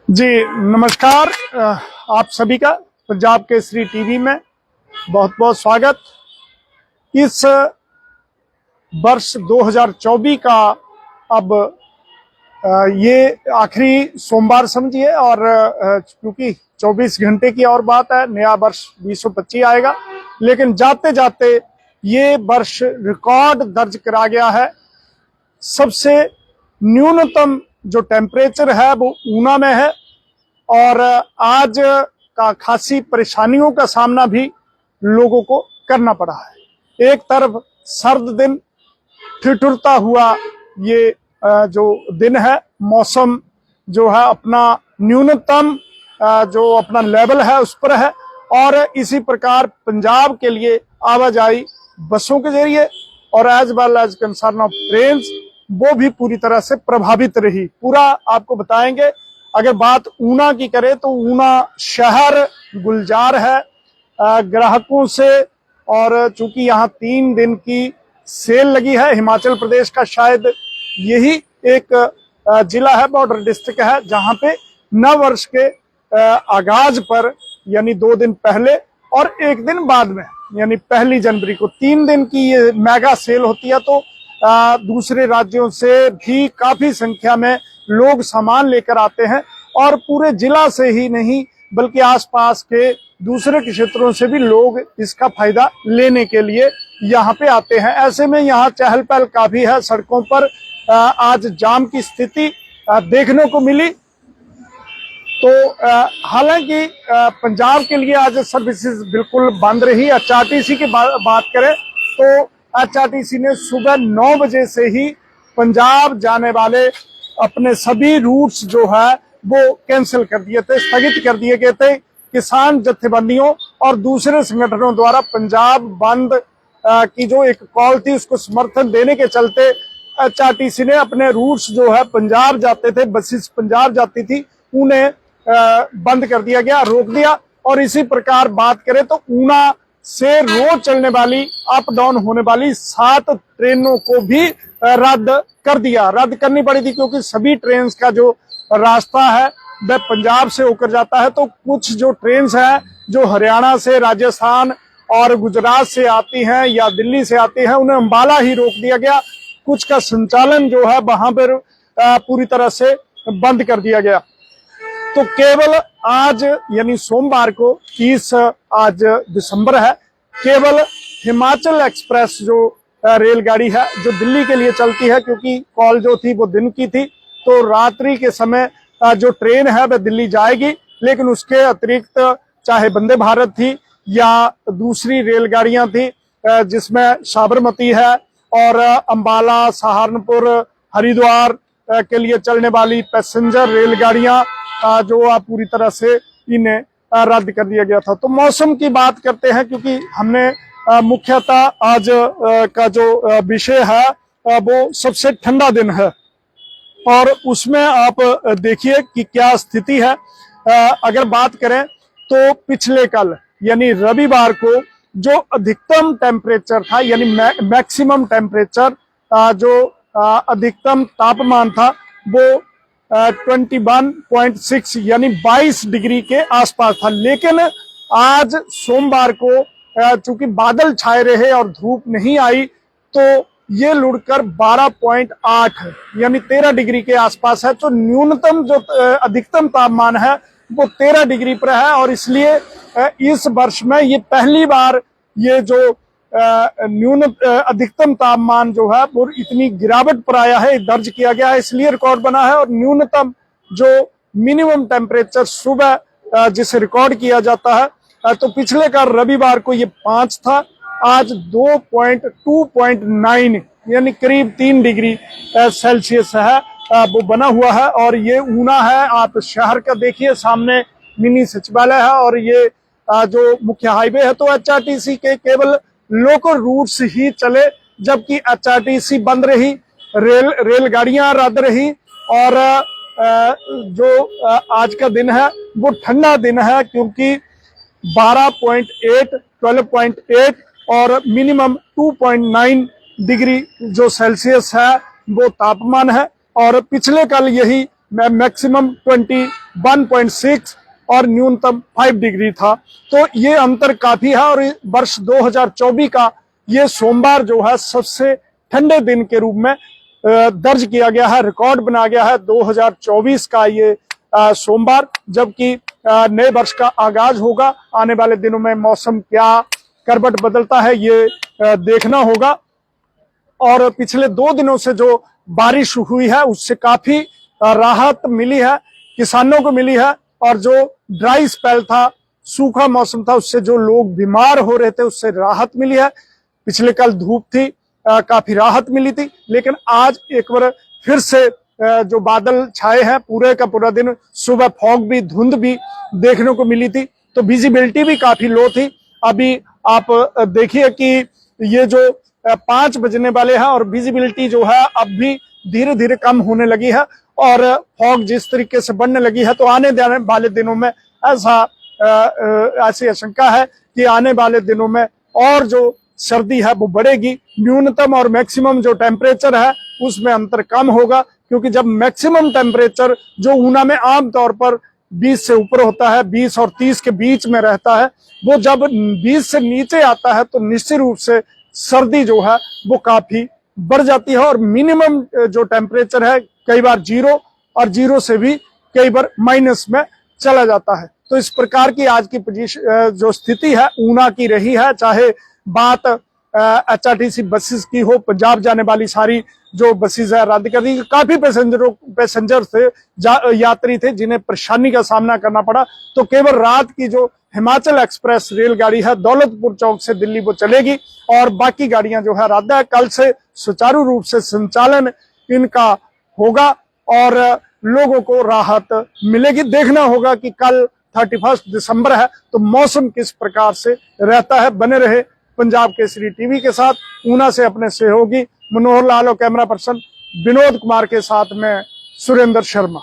जी नमस्कार। आप सभी का पंजाब केसरी टीवी में बहुत बहुत स्वागत। इस वर्ष 2024 का अब ये आखिरी सोमवार समझिए और क्योंकि 24 घंटे की और बात है, नया वर्ष 2025 आएगा, लेकिन जाते जाते ये वर्ष रिकॉर्ड दर्ज करा गया है। सबसे न्यूनतम जो टेम्परेचर है वो ऊना में है और आज का खासी परेशानियों का सामना भी लोगों को करना पड़ा है। एक तरफ सर्द दिन, ठिठुरता हुआ ये जो दिन है, मौसम जो है अपना न्यूनतम जो अपना लेवल है उस पर है, और इसी प्रकार पंजाब के लिए आवाजाही बसों के जरिए और as well as concern of train वो भी पूरी तरह से प्रभावित रही। पूरा आपको बताएंगे। अगर बात ऊना की करें तो ऊना शहर गुलजार है ग्राहकों से, और चूंकि यहाँ 3 दिन की सेल लगी है, हिमाचल प्रदेश का शायद यही एक जिला है, बॉर्डर डिस्ट्रिक्ट है, जहाँ पे नव वर्ष के आगाज पर यानी 2 दिन पहले और 1 दिन बाद में यानी 1 जनवरी को 3 दिन की ये मेगा सेल होती है। तो दूसरे राज्यों से भी काफी संख्या में लोग सामान लेकर आते हैं और पूरे जिला से ही नहीं बल्कि आसपास के दूसरे क्षेत्रों से भी लोग इसका फायदा लेने के लिए यहाँ पे आते हैं। ऐसे में यहाँ चहल पहल काफी है। सड़कों पर आज जाम की स्थिति देखने को मिली। तो हालांकि पंजाब के लिए आज सर्विसेज बिल्कुल बंद रही। HRTC की बात करें तो HRTC ने सुबह 9 बजे से ही पंजाब जाने वाले अपने सभी रूट्स जो है वो कैंसिल कर दिए थे, स्थगित कर दिए गए थे। किसान जत्थेबंदियों और दूसरे संगठनों द्वारा पंजाब बंद की जो एक कॉल थी उसको समर्थन देने के चलते HRTC ने अपने रूट्स जो है पंजाब जाते थे, बसेस पंजाब जाती थी, उन्हें बंद कर दिया गया, रोक दिया। और इसी प्रकार बात करें तो ऊना से रोज चलने वाली अप डाउन होने वाली 7 ट्रेनों को भी रद्द करनी पड़ी थी, क्योंकि सभी ट्रेन का जो रास्ता है वह पंजाब से होकर जाता है। तो कुछ जो ट्रेन है जो हरियाणा से, राजस्थान और गुजरात से आती हैं या दिल्ली से आती हैं, उन्हें अंबाला ही रोक दिया गया। कुछ का संचालन जो है वहां पर पूरी तरह से बंद कर दिया गया। तो केवल आज यानी सोमवार को 30 आज दिसंबर है, केवल हिमाचल एक्सप्रेस जो रेलगाड़ी है जो दिल्ली के लिए चलती है, क्योंकि कॉल जो थी वो दिन की थी, तो रात्रि के समय जो ट्रेन है वह दिल्ली जाएगी। लेकिन उसके अतिरिक्त चाहे वंदे भारत थी या दूसरी रेलगाड़ियां थी जिसमें साबरमती है और अंबाला, सहारनपुर, हरिद्वार के लिए चलने वाली पैसेंजर रेलगाड़ियां जो पूरी तरह से इन्हें रद्द कर दिया गया था। तो मौसम की बात करते हैं, क्योंकि हमने मुख्यतः आज का जो विषय है वो सबसे ठंडा दिन है और उसमें आप देखिए कि क्या स्थिति है। अगर बात करें तो पिछले कल यानी रविवार को जो अधिकतम टेम्परेचर था यानी मैक्सिमम टेम्परेचर जो अधिकतम तापमान था वो 21.6 यानी 22 डिग्री के आसपास था। लेकिन आज सोमवार को चूंकि बादल छाए रहे और धूप नहीं आई तो ये लुढ़कर 12.8 यानी 13 डिग्री के आसपास है। तो न्यूनतम जो अधिकतम तापमान है वो 13 डिग्री पर है और इसलिए इस वर्ष में ये पहली बार ये जो अधिकतम तापमान जो है वो इतनी गिरावट पर आया है, दर्ज किया गया है, इसलिए रिकॉर्ड बना है। और न्यूनतम जो मिनिमम टेम्परेचर सुबह जिसे रिकॉर्ड किया जाता है तो पिछले का रविवार को ये 5 था, आज 2.9 यानी करीब 3 डिग्री सेल्सियस है वो बना हुआ है। और ये ऊना है, आप शहर का देखिए, सामने मिनी सचिवालय है और ये जो मुख्य हाईवे है। तो HRTC के केवल लोकल रूट्स ही चले, जबकि HRTC बंद रही, रेलगाड़ियां रद्द रही। और जो आज का दिन है वो ठंडा दिन है, क्योंकि 12.8, 12.8 और मिनिमम 2.9 डिग्री जो सेल्सियस है वो तापमान है। और पिछले कल यही मैक्सिमम 21.6 और न्यूनतम 5 डिग्री था। तो ये अंतर काफी है और वर्ष 2024 का ये सोमवार जो है सबसे ठंडे दिन के रूप में दर्ज किया गया है, रिकॉर्ड बना गया है 2024 का ये सोमवार, जबकि नए वर्ष का आगाज होगा। आने वाले दिनों में मौसम क्या करवट बदलता है ये देखना होगा। और पिछले 2 दिनों से जो बारिश हुई है उससे काफी राहत मिली है, किसानों को मिली है। और जो ड्राई स्पेल था, सूखा मौसम था, उससे जो लोग बीमार हो रहे थे उससे राहत मिली है। पिछले कल धूप थी, काफी राहत मिली थी, लेकिन आज एक बार फिर से जो बादल छाए हैं, पूरे का पूरा दिन सुबह फॉग भी, धुंध भी देखने को मिली थी, तो विजिबिलिटी भी काफी लो थी। अभी आप देखिए कि ये जो 5 बजने वाले हैं और विजिबिलिटी जो है अब भी धीरे धीरे कम होने लगी है और फॉग जिस तरीके से बढ़ने लगी है, तो आने जाने वाले दिनों में ऐसी आशंका है कि आने वाले दिनों में और जो सर्दी है वो बढ़ेगी। न्यूनतम और मैक्सिमम जो टेम्परेचर है उसमें अंतर कम होगा, क्योंकि जब मैक्सिमम टेम्परेचर जो ऊना में आमतौर पर 20 से ऊपर होता है, 20 और 30 के बीच में रहता है, वो जब 20 से नीचे आता है तो निश्चित रूप से सर्दी जो है वो काफी बढ़ जाती है। और मिनिमम जो टेम्परेचर है कई बार 0 और 0 से भी कई बार माइनस में चला जाता है। तो इस प्रकार की आज की पोजीशन जो स्थिति है ऊना की रही है, चाहे बात HRTC बसेस की हो, पंजाब जाने वाली सारी जो बसेस है रद्द कर दी। काफी पैसेंजर थे, यात्री थे जिन्हें परेशानी का सामना करना पड़ा। तो केवल रात की जो हिमाचल एक्सप्रेस रेलगाड़ी है दौलतपुर चौक से दिल्ली वो चलेगी और बाकी गाड़ियां जो है रद्द है। कल से सुचारू रूप से संचालन इनका होगा और लोगों को राहत मिलेगी। देखना होगा कि कल 31 दिसंबर है तो मौसम किस प्रकार से रहता है। बने रहे पंजाब केसरी टीवी के साथ। ऊना से अपने सहयोगी मनोहर लाल और कैमरा पर्सन विनोद कुमार के साथ में सुरेंद्र शर्मा।